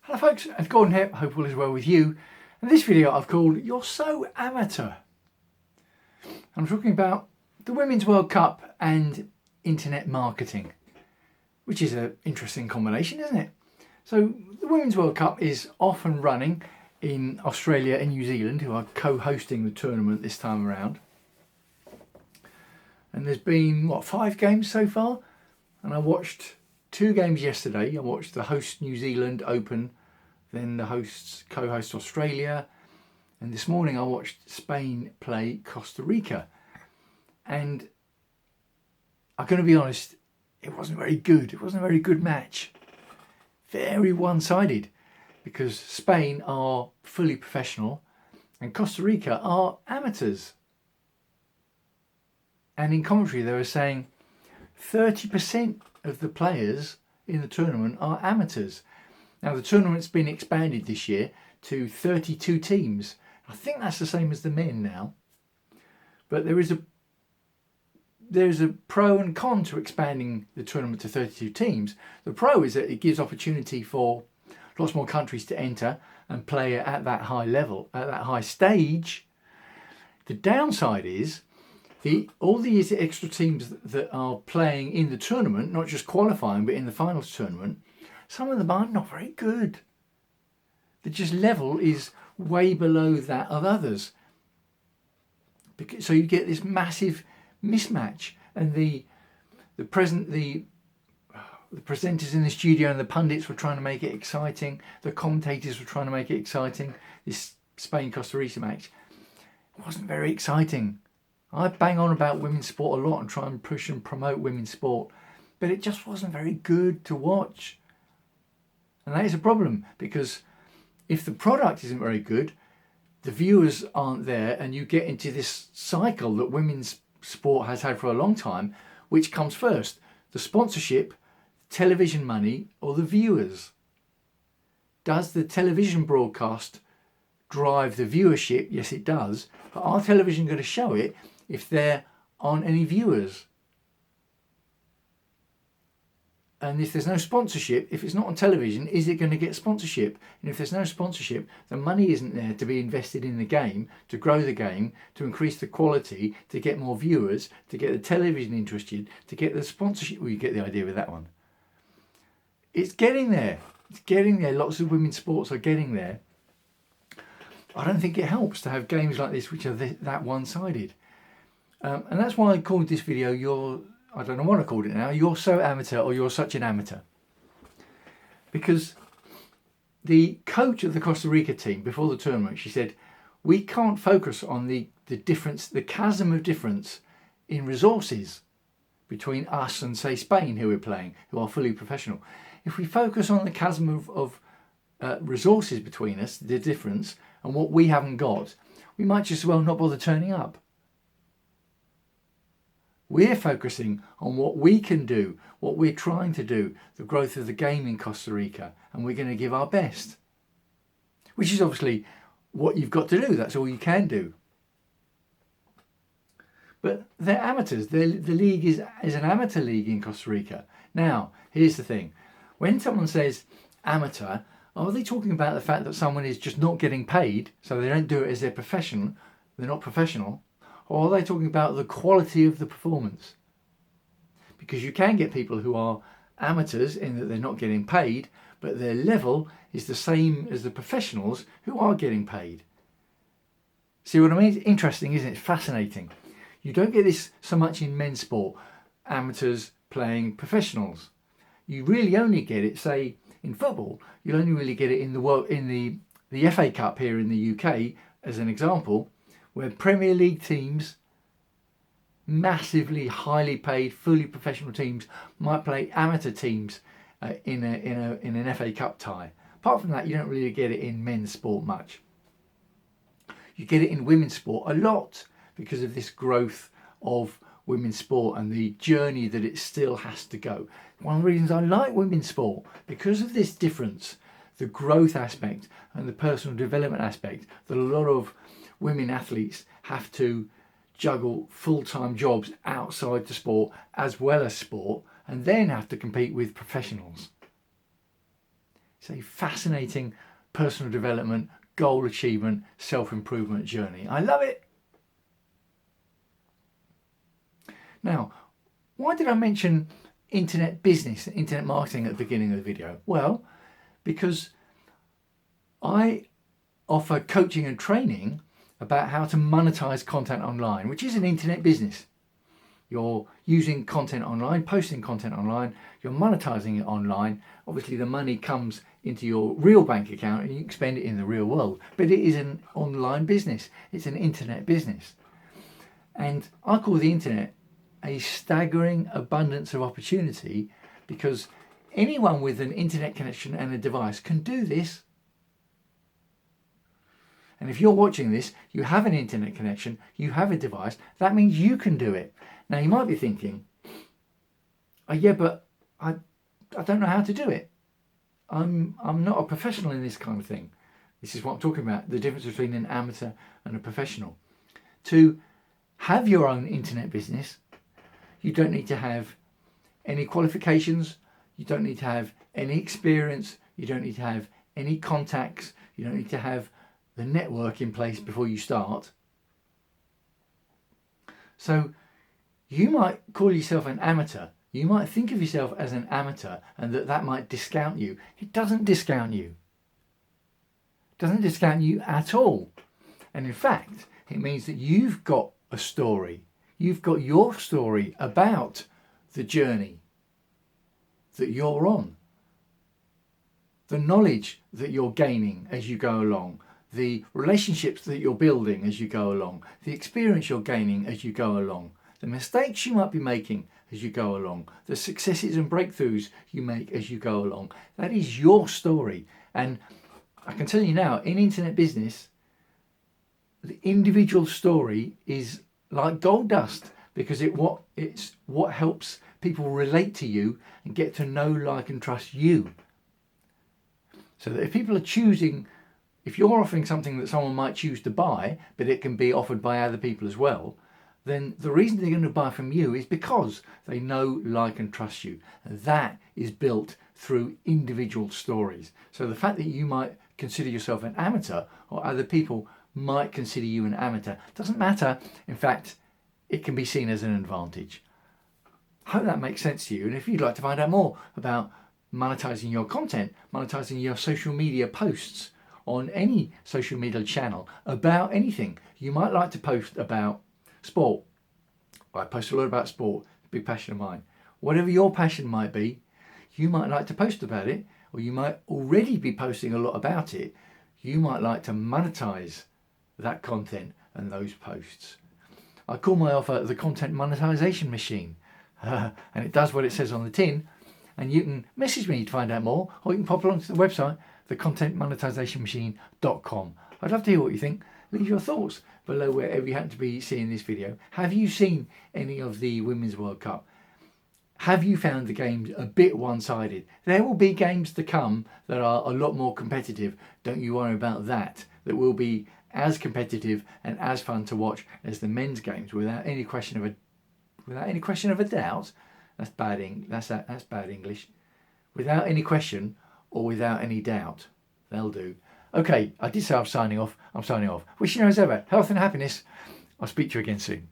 Hello folks, it's Gordon here, hope all is well with you. And this video I've called You're So Amateur. I'm talking about the Women's World Cup and internet marketing, which is an interesting combination, isn't it? So the Women's World Cup is off and running in Australia and New Zealand, who are co-hosting the tournament this time around. And there's been, 5 games so far? And I watched 2 games yesterday. I watched the host New Zealand Open, then the co-host Australia, and this morning I watched Spain play Costa Rica. And I'm going to be honest, it wasn't very good. It wasn't a very good match. Very one-sided, because Spain are fully professional and Costa Rica are amateurs. And in commentary they were saying 30% of the players in the tournament are amateurs. Now the tournament's been expanded this year to 32 teams. I think that's the same as the men now. But there's a pro and con to expanding the tournament to 32 teams. The pro is that it gives opportunity for lots more countries to enter and play at that high level, at that high stage. The downside is all these extra teams that are playing in the tournament, not just qualifying, but in the finals tournament, some of them are not very good. The just level is way below that of others. So you get this massive mismatch, and the presenters in the studio and the pundits were trying to make it exciting. The commentators were trying to make it exciting. This Spain-Costa Rica match wasn't very exciting. I bang on about women's sport a lot and try and push and promote women's sport, but it just wasn't very good to watch. And that is a problem, because if the product isn't very good, the viewers aren't there, and you get into this cycle that women's sport has had for a long time. Which comes first? The sponsorship, television money, or the viewers? Does the television broadcast drive the viewership? Yes, it does. But are television going to show it if there aren't any viewers? And if there's no sponsorship, if it's not on television, is it going to get sponsorship? And if there's no sponsorship, the money isn't there to be invested in the game, to grow the game, to increase the quality, to get more viewers, to get the television interested, to get the sponsorship. Well, you get the idea with that one. It's getting there. It's getting there. Lots of women's sports are getting there. I don't think it helps to have games like this which are that one-sided. And that's why I called this video I don't know what I called it now, You're So Amateur, or You're Such an Amateur. Because the coach of the Costa Rica team before the tournament, she said, we can't focus on the difference, the chasm of difference in resources between us and, say, Spain, who we're playing, who are fully professional. If we focus on the chasm of resources between us, the difference, and what we haven't got, we might just as well not bother turning up. We're focusing on what we can do, what we're trying to do, the growth of the game in Costa Rica, and we're going to give our best. Which is obviously what you've got to do, that's all you can do. But they're amateurs, the league is an amateur league in Costa Rica. Now, here's the thing, when someone says amateur, are they talking about the fact that someone is just not getting paid, so they don't do it as their profession, they're not professional? Or are they talking about the quality of the performance? Because you can get people who are amateurs in that they're not getting paid, but their level is the same as the professionals who are getting paid. See what I mean? It's interesting, isn't it? It's fascinating. You don't get this so much in men's sport, amateurs playing professionals. You really only get it, say, in football. You'll only really get it in the FA Cup here in the UK, as an example, where Premier League teams, massively highly paid, fully professional teams, might play amateur teams in an FA Cup tie. Apart from that, you don't really get it in men's sport much. You get it in women's sport a lot because of this growth of women's sport and the journey that it still has to go. One of the reasons I like women's sport, because of this difference, the growth aspect and the personal development aspect that a lot of women athletes have to juggle full-time jobs outside the sport as well as sport, and then have to compete with professionals. It's a fascinating personal development, goal achievement, self-improvement journey. I love it. Now, why did I mention internet business, internet marketing at the beginning of the video? Well, because I offer coaching and training about how to monetize content online, which is an internet business. You're using content online, posting content online, you're monetizing it online. Obviously the money comes into your real bank account and you can spend it in the real world, but it is an online business. It's an internet business. And I call the internet a staggering abundance of opportunity, because anyone with an internet connection and a device can do this. And if you're watching this, you have an internet connection, you have a device, that means you can do it. Now you might be thinking, oh, yeah, but I don't know how to do it. I'm not a professional in this kind of thing. This is what I'm talking about, the difference between an amateur and a professional. To have your own internet business, you don't need to have any qualifications, you don't need to have any experience, you don't need to have any contacts, you don't need to have the network in place before you start. So you might call yourself an amateur. You might think of yourself as an amateur and that might discount you. It doesn't discount you. It doesn't discount you at all. And in fact, it means that you've got a story. You've got your story about the journey that you're on. The knowledge that you're gaining as you go along. The relationships that you're building as you go along. The experience you're gaining as you go along. The mistakes you might be making as you go along, the successes and breakthroughs you make as you go along. That is your story. And I can tell you now, in internet business, the individual story is like gold dust, because it's what helps people relate to you and get to know, like and trust you. So that if people are choosing, if you're offering something that someone might choose to buy, but it can be offered by other people as well, then the reason they're going to buy from you is because they know, like and trust you. And that is built through individual stories. So the fact that you might consider yourself an amateur or other people might consider you an amateur doesn't matter. In fact, it can be seen as an advantage. I hope that makes sense to you. And if you'd like to find out more about monetizing your content, monetizing your social media posts on any social media channel about anything, you might like to post about sport. I post a lot about sport, a big passion of mine. Whatever your passion might be, you might like to post about it, or you might already be posting a lot about it. You might like to monetize that content and those posts. I call my offer the content monetization machine, and it does what it says on the tin. And you can message me to find out more, or you can pop along to the website, thecontentmonetizationmachine.com. I'd love to hear what you think. Leave your thoughts below wherever you happen to be seeing this video. Have you seen any of the Women's World Cup? Have you found the games a bit one-sided? There will be games to come that are a lot more competitive. Don't you worry about that. That will be as competitive and as fun to watch as the men's games, without any question of a doubt. That's bad English. Without any question or without any doubt. They'll do. Okay, I did say I'm signing off. Wishing you as ever health and happiness. I'll speak to you again soon.